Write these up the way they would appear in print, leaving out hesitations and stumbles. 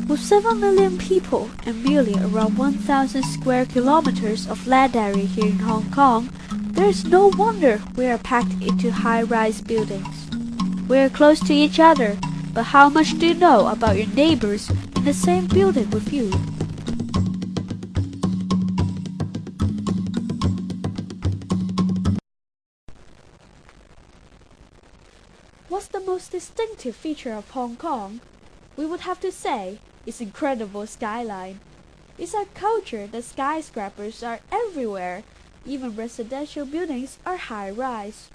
With 7 million people and merely around 1,000 square kilometers of land area here in Hong Kong, there is no wonder we are packed into high-rise buildings. We are close to each other, but how much do you know about your neighbors in the same building with you? What's the most distinctive feature of Hong Kong? We would have to say its incredible skyline. It's our culture that skyscrapers are everywhere. Even residential buildings are high-rise.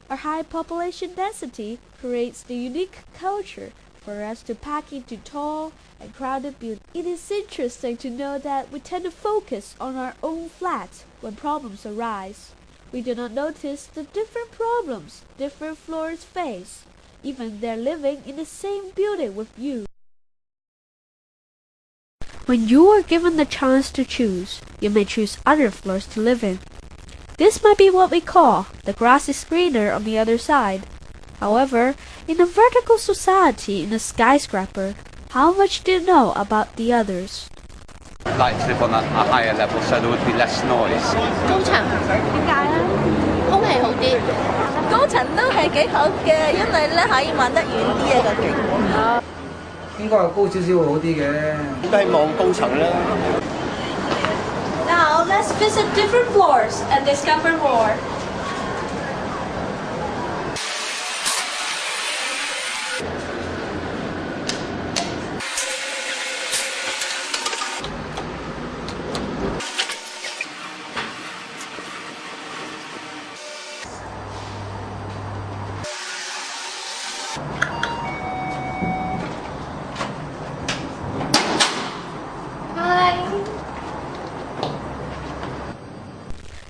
Our high population density creates the unique culture for us to pack into tall and crowded buildings. It is interesting to know that we tend to focus on our own flat when problems arise. We do not notice the different problems different floors face, even they're living in the same building with you. When you are given the chance to choose, you may choose other floors to live in. This might be what we call the grass is greener on the other side. However, in a vertical society in a skyscraper, how much do you know about the others? Like to live on a higher level so there would be less noise. 高層點解咧？空氣好啲。高層都係幾好嘅，因為咧可以望得遠啲啊個景。應該係高少少會好啲嘅。都係望高層啦。Now let's visit different floors and discover more.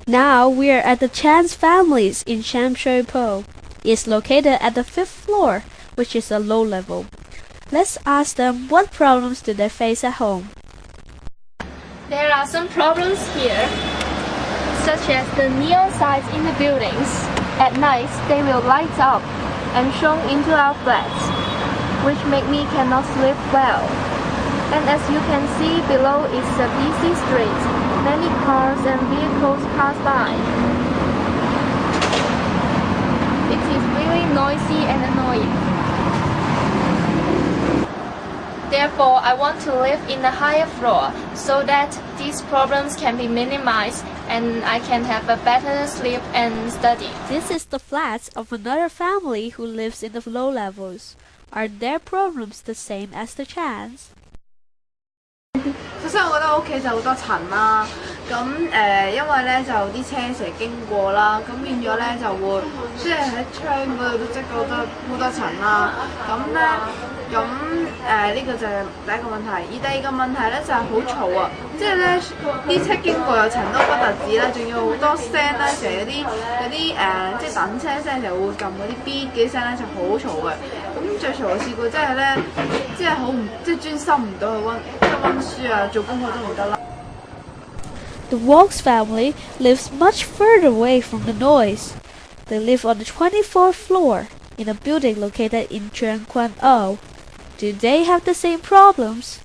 Now we are at the Chan's families in Sham Shui Po. It's located at the 5th floor, which is a low level. Let's ask them what problems do they face at home. There are some problems here, such as the neon signs in the buildings. At night, they will light up and show into our flats, which make me cannot sleep well. And as you can see below is a busy street. Many cars and vehicles pass by. It is really noisy and annoying. Therefore, I want to live in a higher floor so that these problems can be minimized and I can have a better sleep and study. This is the flats of another family who lives in the low levels. Are their problems the same as the Chan's? 首先我覺得我屋企就好多塵啦，咁因為咧就啲車成日經過啦，咁變咗咧就會即係喺窗嗰度都積到好多塵啦，咁咧呢個就係第一個問題，而第二個問題咧就係好嘈啊，即係咧啲車經過有塵都不特止啦，仲要好多聲啦，成日有啲即係等車聲就會撳嗰啲 B 幾聲咧就好嘈嘅，咁最嘈我試過真係咧，即係好唔即係專心唔到去温書啊，做功課都唔得啦。The Wong's family lives much further away from the noise. They live on the 24th floor in a building located in Chuan Kwan O. Do they have the same problems?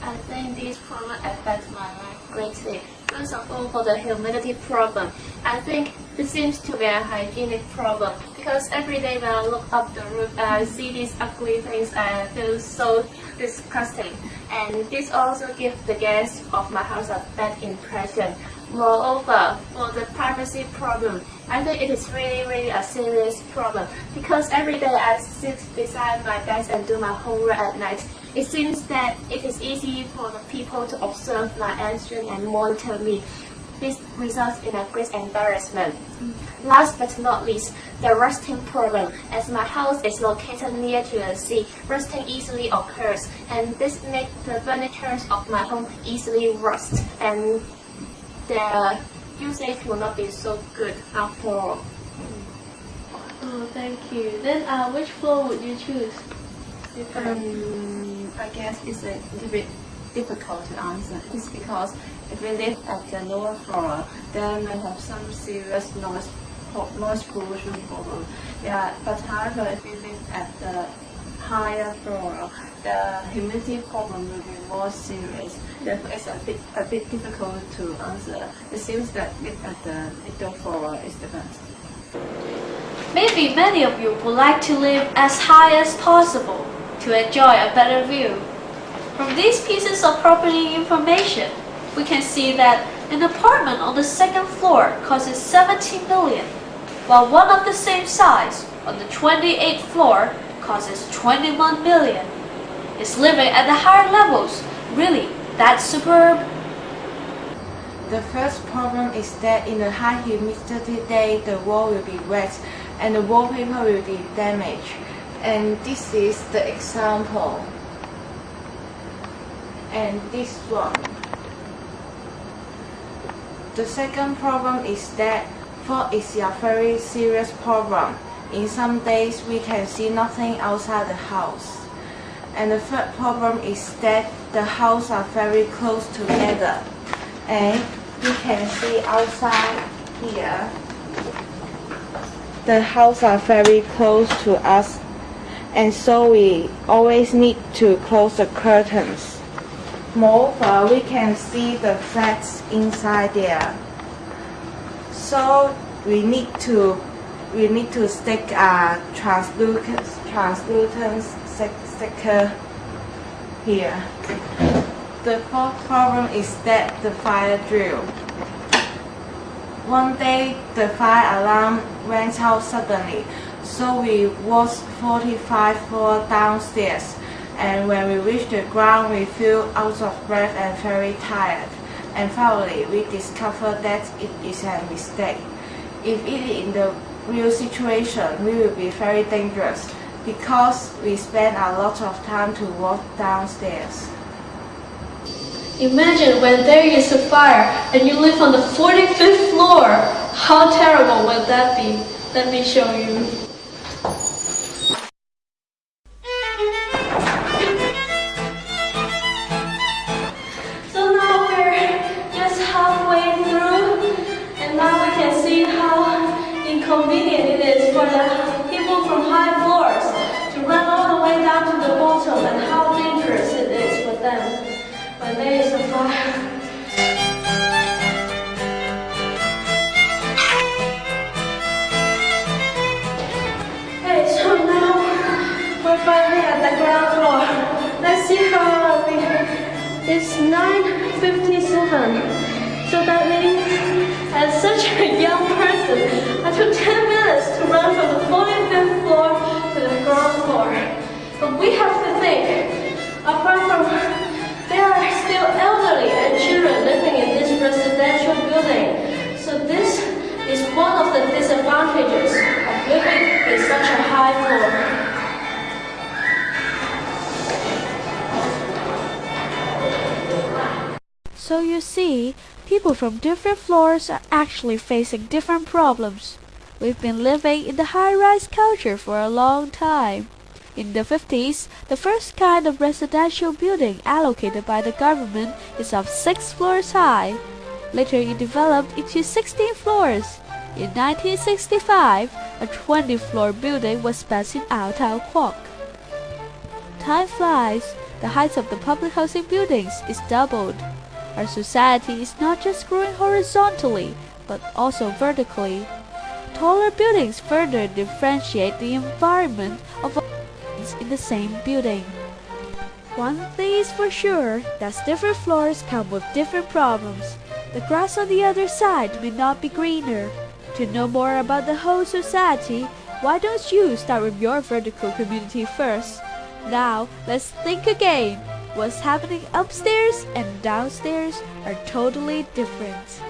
I think this problem affects my life greatly. First of all, for the humidity problem, I think this seems to be a hygienic problem because every day when I look up the roof and I see these ugly things, I feel so disgusting. And this also gives the guests of my house a bad impression. Moreover, for the privacy problem, I think it is really a serious problem because every day I sit beside my desk and do my homework at night. It seems that it is easy for the people to observe my action and monitor me. This results in a great embarrassment. Last but not least, the rusting problem. As my house is located near to the sea, rusting easily occurs, and this makes the furniture of my home easily rust, and the usage will not be so good after all. Oh, thank you. Then which floor would you choose? I guess it's a little bit difficult to answer. It's because if we live at the lower floor, then we have some serious noise pollution problem. Yeah, but however, if we live at the higher floor, the humidity problem will be more serious. Therefore, it's a bit difficult to answer. It seems that at the middle floor is the best. Maybe many of you would like to live as high as possible to enjoy a better view. From these pieces of property information, we can see that an apartment on the second floor costs 17 million, while one of the same size on the 28th floor costs 21 million. Is living at the higher levels really that superb? The first problem is that in a high humidity day, the wall will be wet and the wallpaper will be damaged. And this is the example. And this one. The second problem is that fog is a very serious problem. In some days, we can see nothing outside the house. And the third problem is that the houses are very close together. And you can see outside here, the houses are very close to us. And so we always need to close the curtains. Moreover, we can see the flats inside there. So we need to stick a translucent sticker here. The fourth problem is that the fire drill. One day the fire alarm went out suddenly, so we walked 45 floors downstairs. And when we reached the ground, we feel out of breath and very tired. And finally, we discovered that it is a mistake. If it is in the real situation, we will be very dangerous because we spend a lot of time to walk downstairs. Imagine when there is a fire and you live on the 45th floor. How terrible would that be? Let me show you. So now we're just halfway through, and now we can see how inconvenient it is for the people from high floors to run all the way down to the bottom, and how dangerous it is for them when there is a fire. Okay, so now we're finally at the ground floor. Let's see how early. It's 9:57. So that means, as such a young person, I took 10 minutes to run from the 45th floor to the ground floor. But we have to think, apart from there are still elderly and children living in this residential building. So this is one of the disadvantages of living in such a high floor. So you see, people from different floors are actually facing different problems. We've been living in the high-rise culture for a long time. In the 50s, the first kind of residential building allocated by the government is of 6 floors high. Later it developed into 16 floors. In 1965, a 20-floor building was built in Altau Kwok. Time flies, the height of the public housing buildings is doubled. Our society is not just growing horizontally, but also vertically. Taller buildings further differentiate the environment of in the same building. One thing is for sure, that different floors come with different problems. The grass on the other side may not be greener. To know more about the whole society, why don't you start with your vertical community first? Now, let's think again. What's happening upstairs and downstairs are totally different.